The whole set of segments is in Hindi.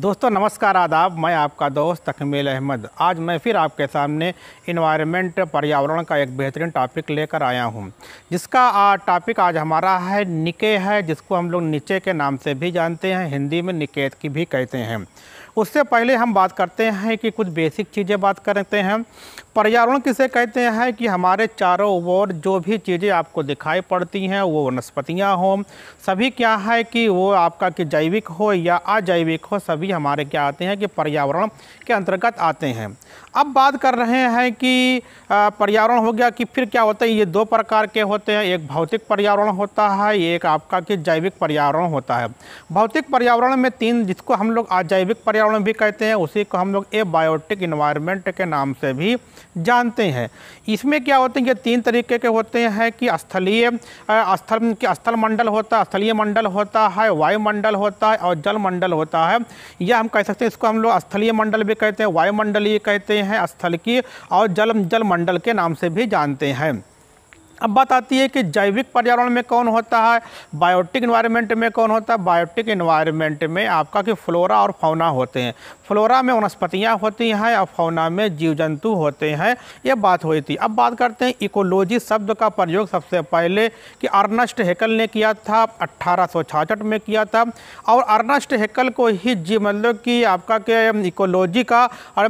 दोस्तों नमस्कार आदाब। मैं आपका दोस्त तकमील अहमद। आज मैं फिर आपके सामने इन्वायरमेंट पर्यावरण का एक बेहतरीन टॉपिक लेकर आया हूं, जिसका टॉपिक आज हमारा है निके है, जिसको हम लोग नीचे के नाम से भी जानते हैं, हिंदी में निकेत की भी कहते हैं। उससे पहले हम बात करते हैं कि कुछ बेसिक चीज़ें बात करते हैं। पर्यावरण किसे कहते हैं कि हमारे चारों ओर जो भी चीज़ें आपको दिखाई पड़ती हैं वो वनस्पतियाँ हों, सभी क्या है कि वो आपका कि जैविक हो या अजैविक हो, सभी हमारे क्या आते हैं कि पर्यावरण के अंतर्गत आते हैं। अब बात कर रहे हैं कि पर्यावरण हो गया कि फिर क्या होता है, ये दो प्रकार के होते हैं। एक भौतिक पर्यावरण होता है, एक आपका कि जैविक पर्यावरण होता है। भौतिक पर्यावरण में तीन, जिसको हम लोग अजैविक पर्यावरण भी कहते हैं, उसी को हम लोग एबायोटिक इन्वायरमेंट के नाम से भी जानते हैं। इसमें क्या होते हैं, ये तीन तरीके के होते हैं कि स्थल मंडल होता है, स्थलीय मंडल होता है, वायुमंडल होता है और जल मंडल होता है। या हम कह सकते हैं इसको हम लोग स्थलीय मंडल भी कहते हैं, वायुमंडलीय कहते हैं, स्थल की और जल मंडल के नाम से भी जानते हैं। अब बात आती है कि जैविक पर्यावरण में कौन होता है, बायोटिक इन्वायरमेंट में कौन होता है। बायोटिक इन्वायरमेंट में आपका कि फ्लोरा और फौना होते हैं। फ्लोरा में वनस्पतियाँ होती हैं और फौना में जीव जंतु होते हैं। ये बात हुई थी। अब बात करते हैं इकोलॉजी शब्द का प्रयोग सबसे पहले कि अर्नस्ट हैकल ने किया था, 1866 में किया था। और अर्नस्ट हैकल को ही मतलब कि आपका के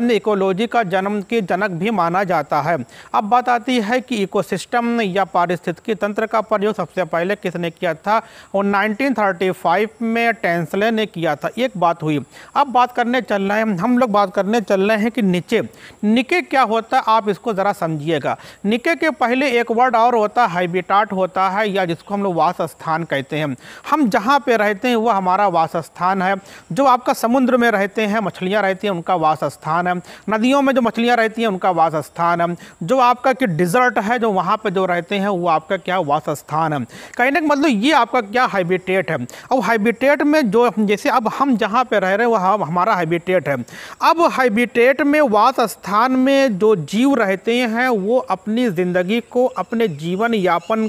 इकोलॉजी का जनक भी माना जाता है। अब बात आती है कि इकोसिस्टम या पारिस्थितिकी तंत्र का प्रयोग सबसे पहले किसने किया था, और 1935 में टेंसले ने किया था। एक बात हुई। अब बात करने चल रहे हैं, हम लोग बात करने चल रहे हैं कि निके क्या होता है, आप इसको ज़रा समझिएगा। निके के पहले एक वर्ड और होता है, हैबिटाट होता है, या जिसको हम लोग वास स्थान कहते हैं। हम जहाँ पे रहते हैं वो हमारा वास स्थान है। जो आपका समुद्र में रहते हैं, मछलियाँ रहती हैं, उनका वास स्थान है। नदियों में जो मछलियाँ रहती हैं उनका वास स्थान है। जो आपका कि डिजर्ट है, जो वहाँ पे जो रहते हैं वो आपका क्या वास स्थान है। कहने का मतलब ये आपका क्या हैबिटेट है। अब हैबिटेट में जो जैसे अब हम जहाँ पे रह रहे हैं वह हमारा हैबिटेट है। अब हैबिटेट में वास स्थान में जो जीव रहते हैं वो अपनी ज़िंदगी को, अपने जीवन यापन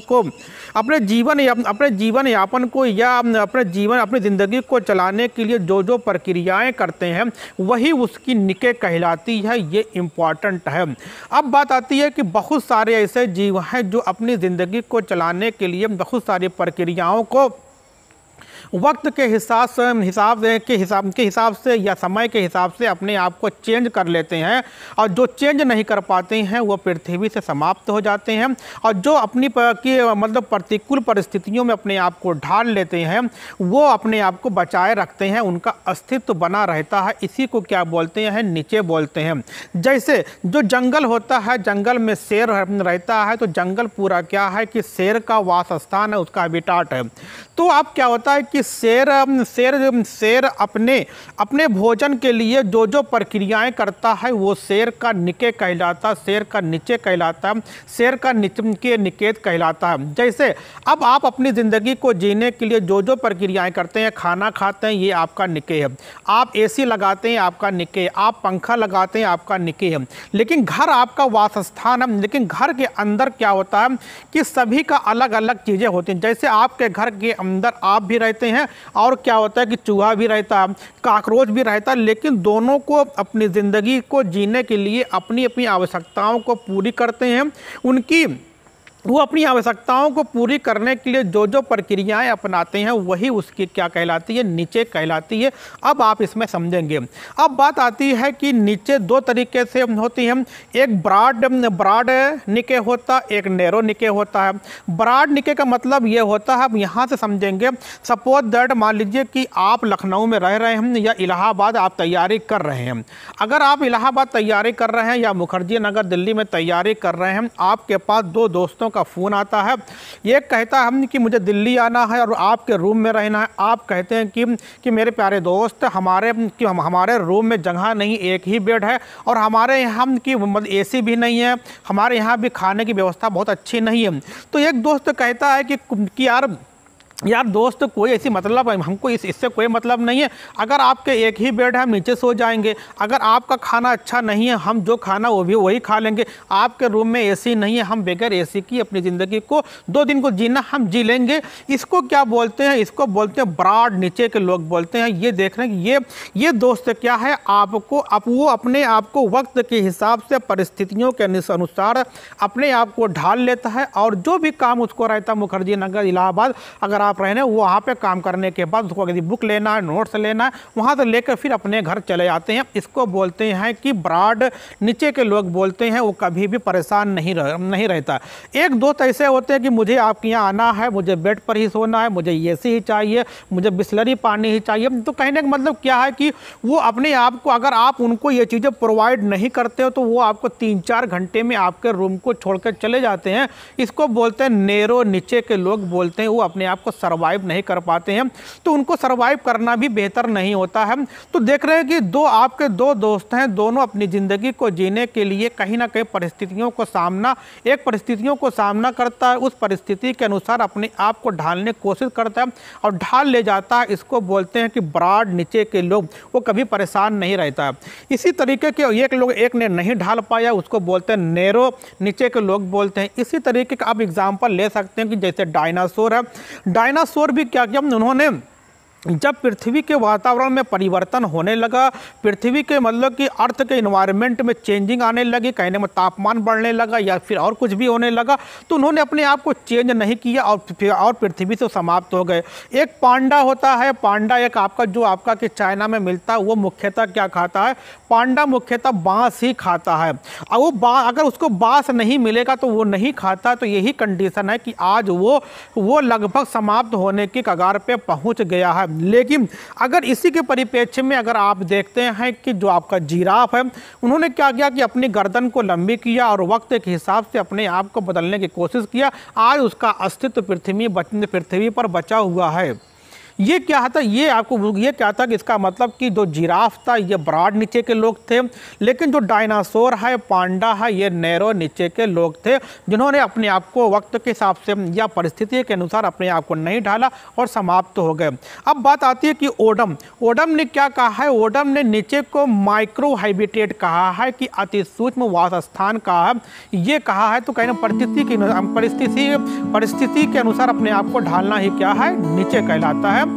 को या अपनी ज़िंदगी को चलाने के लिए जो जो प्रक्रियाएं करते हैं वही उसकी निके कहलाती है। ये इम्पॉर्टेंट है। अब बात आती है कि बहुत सारे ऐसे जीव हैं जो अपनी ज़िंदगी को चलाने के लिए बहुत सारी प्रक्रियाओं को वक्त के हिसाब से या समय के हिसाब से अपने आप को चेंज कर लेते हैं। और जो चेंज नहीं कर पाते हैं वो पृथ्वी से समाप्त हो जाते हैं। और जो अपनी मतलब प्रतिकूल परिस्थितियों में अपने आप को ढाल लेते हैं वो अपने आप को बचाए रखते हैं, उनका अस्तित्व बना रहता है। इसी को क्या बोलते हैं, नीचे बोलते हैं। जैसे जो जंगल होता है, जंगल में शेर रहता है, तो जंगल पूरा क्या है कि शेर का वास स्थान है, उसका हैबिटाट है। तो अब क्या होता है कि शेर अपने भोजन के लिए जो जो प्रक्रियाएं करता है वो शेर का निके कहलाता, शेर का नीचे कहलाता, शेर का नीचे निकेत कहलाता है। जैसे अब आप अपनी ज़िंदगी को जीने के लिए जो जो प्रक्रियाएं करते हैं, खाना खाते हैं, ये आपका निके है। आप एसी लगाते हैं, आपका निके है। आप पंखा लगाते हैं, आपका निके है। लेकिन घर आपका वास स्थान है। लेकिन घर के अंदर क्या होता है कि सभी का अलग अलग चीज़ें होती हैं। जैसे आपके घर के अंदर आप भी रहते हैं और क्या होता है कि चूहा भी रहता है, कॉकरोच भी रहता है। लेकिन दोनों को अपनी ज़िंदगी को जीने के लिए अपनी अपनी आवश्यकताओं को पूरी करते हैं। वो अपनी आवश्यकताओं को पूरी करने के लिए जो जो प्रक्रियाएं अपनाते हैं वही उसकी क्या कहलाती है, नीचे कहलाती है। अब आप इसमें समझेंगे। अब बात आती है कि नीचे दो तरीके से होती हैं। एक ब्रॉड निके होता, एक नैरो निके होता है। ब्रॉड निके का मतलब ये होता है, अब यहाँ से समझेंगे। सपोज दैट, मान लीजिए कि आप लखनऊ में रह रहे हैं या इलाहाबाद आप तैयारी कर रहे हैं। अगर आप इलाहाबाद तैयारी कर रहे हैं या मुखर्जी नगर दिल्ली में तैयारी कर रहे हैं, आपके पास दो दोस्तों का फ़ोन आता है। एक कहता है कि मुझे दिल्ली आना है और आपके रूम में रहना है। आप कहते हैं कि मेरे प्यारे दोस्त, हमारे रूम में जगह नहीं, एक ही बेड है और हमारे यहाँ की एसी भी नहीं है, हमारे यहाँ भी खाने की व्यवस्था बहुत अच्छी नहीं है। तो एक दोस्त कहता है कि यार यार दोस्त, कोई ऐसी मतलब है, हमको इससे कोई मतलब नहीं है। अगर आपके एक ही बेड है, हम नीचे सो जाएंगे। अगर आपका खाना अच्छा नहीं है, हम जो खाना वो भी वही खा लेंगे। आपके रूम में एसी नहीं है, हम बगैर एसी की अपनी ज़िंदगी को 2 दिन को जीना हम जी लेंगे। इसको क्या बोलते हैं? इसको बोलते हैं ब्रॉड, नीचे के लोग बोलते हैं। ये देख रहे हैं कि ये दोस्त क्या है, आपको वो अपने आप को वक्त के हिसाब से, परिस्थितियों के अनुसार अपने आप को ढाल लेता है। और जो भी काम उसको रहता है, मुखर्जी नगर, इलाहाबाद, अगर आप रहने वहाँ पे काम करने के बाद उसको यदि बुक लेना है, नोट्स लेना है, वहाँ से लेकर फिर अपने घर चले जाते हैं। इसको बोलते हैं कि ब्रॉड, नीचे के लोग बोलते हैं। वो कभी भी परेशान नहीं रहता। एक दोस्त ऐसे होते हैं कि मुझे आपके यहाँ आना है, मुझे बेड पर ही सोना है, मुझे एसी ही चाहिए, मुझे बिस्लरी पानी ही चाहिए। तो कहने का मतलब क्या है कि वो अपने आप को, अगर आप उनको ये चीज़ें प्रोवाइड नहीं करते हो तो वो आपको 3-4 घंटे में आपके रूम को छोड़कर चले जाते हैं। इसको बोलते हैं नेरो, नीचे के लोग बोलते हैं। वो अपने आप को सर्वाइव नहीं कर पाते हैं, तो उनको सर्वाइव करना भी बेहतर नहीं होता है। तो देख रहे हैं कि आपके दो दोस्त हैं, दोनों अपनी ज़िंदगी को जीने के लिए कहीं ना कहीं परिस्थितियों को सामना करता है। उस परिस्थिति के अनुसार अपने आप को ढालने की कोशिश करता है और ढाल ले जाता है। इसको बोलते हैं कि ब्रॉड, नीचे के लोग, वो कभी परेशान नहीं रहता है। इसी तरीके के एक ने नहीं ढाल पाया, उसको बोलते हैं नेरो, नीचे के लोग बोलते हैं। इसी तरीके का आप एग्जाम्पल ले सकते हैं कि जैसे डायनासोर है। डायनासोर भी क्या किया उन्होंने, जब पृथ्वी के वातावरण में परिवर्तन होने लगा, पृथ्वी के मतलब कि अर्थ के इन्वायरमेंट में चेंजिंग आने लगी, कहने में तापमान बढ़ने लगा या फिर और कुछ भी होने लगा, तो उन्होंने अपने आप को चेंज नहीं किया और पृथ्वी से समाप्त हो गए। एक पांडा होता है, पांडा एक आपका कि चाइना में मिलता है, वो मुख्यतः क्या खाता है? पांडा मुख्यतः बाँस ही खाता है। और वो अगर उसको बाँस नहीं मिलेगा तो वो नहीं खाता। तो यही कंडीशन है कि आज वो लगभग समाप्त होने की कगार पे पहुंच गया है। लेकिन अगर इसी के परिप्रेक्ष्य में अगर आप देखते हैं कि जो आपका जिराफ है, उन्होंने क्या किया कि अपनी गर्दन को लंबी किया और वक्त के हिसाब से अपने आप को बदलने की कोशिश किया। आज उसका अस्तित्व पृथ्वी पर बचा हुआ है। ये क्या था? ये क्या था कि इसका मतलब कि जो जिराफ था ये ब्रॉड, नीचे के लोग थे, लेकिन जो डायनासोर है, पांडा है, ये नैरो, नीचे के लोग थे, जिन्होंने अपने आप को वक्त के हिसाब से या परिस्थिति के अनुसार अपने आप को नहीं ढाला और समाप्त हो गए। अब बात आती है कि ओडम ने क्या कहा है? ओडम ने नीचे को माइक्रो हैबिटेट कहा है कि अति सूक्ष्म वास स्थान कहा है। ये कहा है तो कहना परिस्थिति के अनुसार अपने आप को ढालना ही क्या है? नीचे कहलाता है।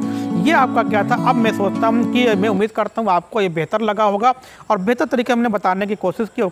ये आपका क्या था? अब मैं सोचता हूँ कि मैं उम्मीद करता हूँ आपको ये बेहतर लगा होगा और बेहतर तरीके हमने बताने की कोशिश की।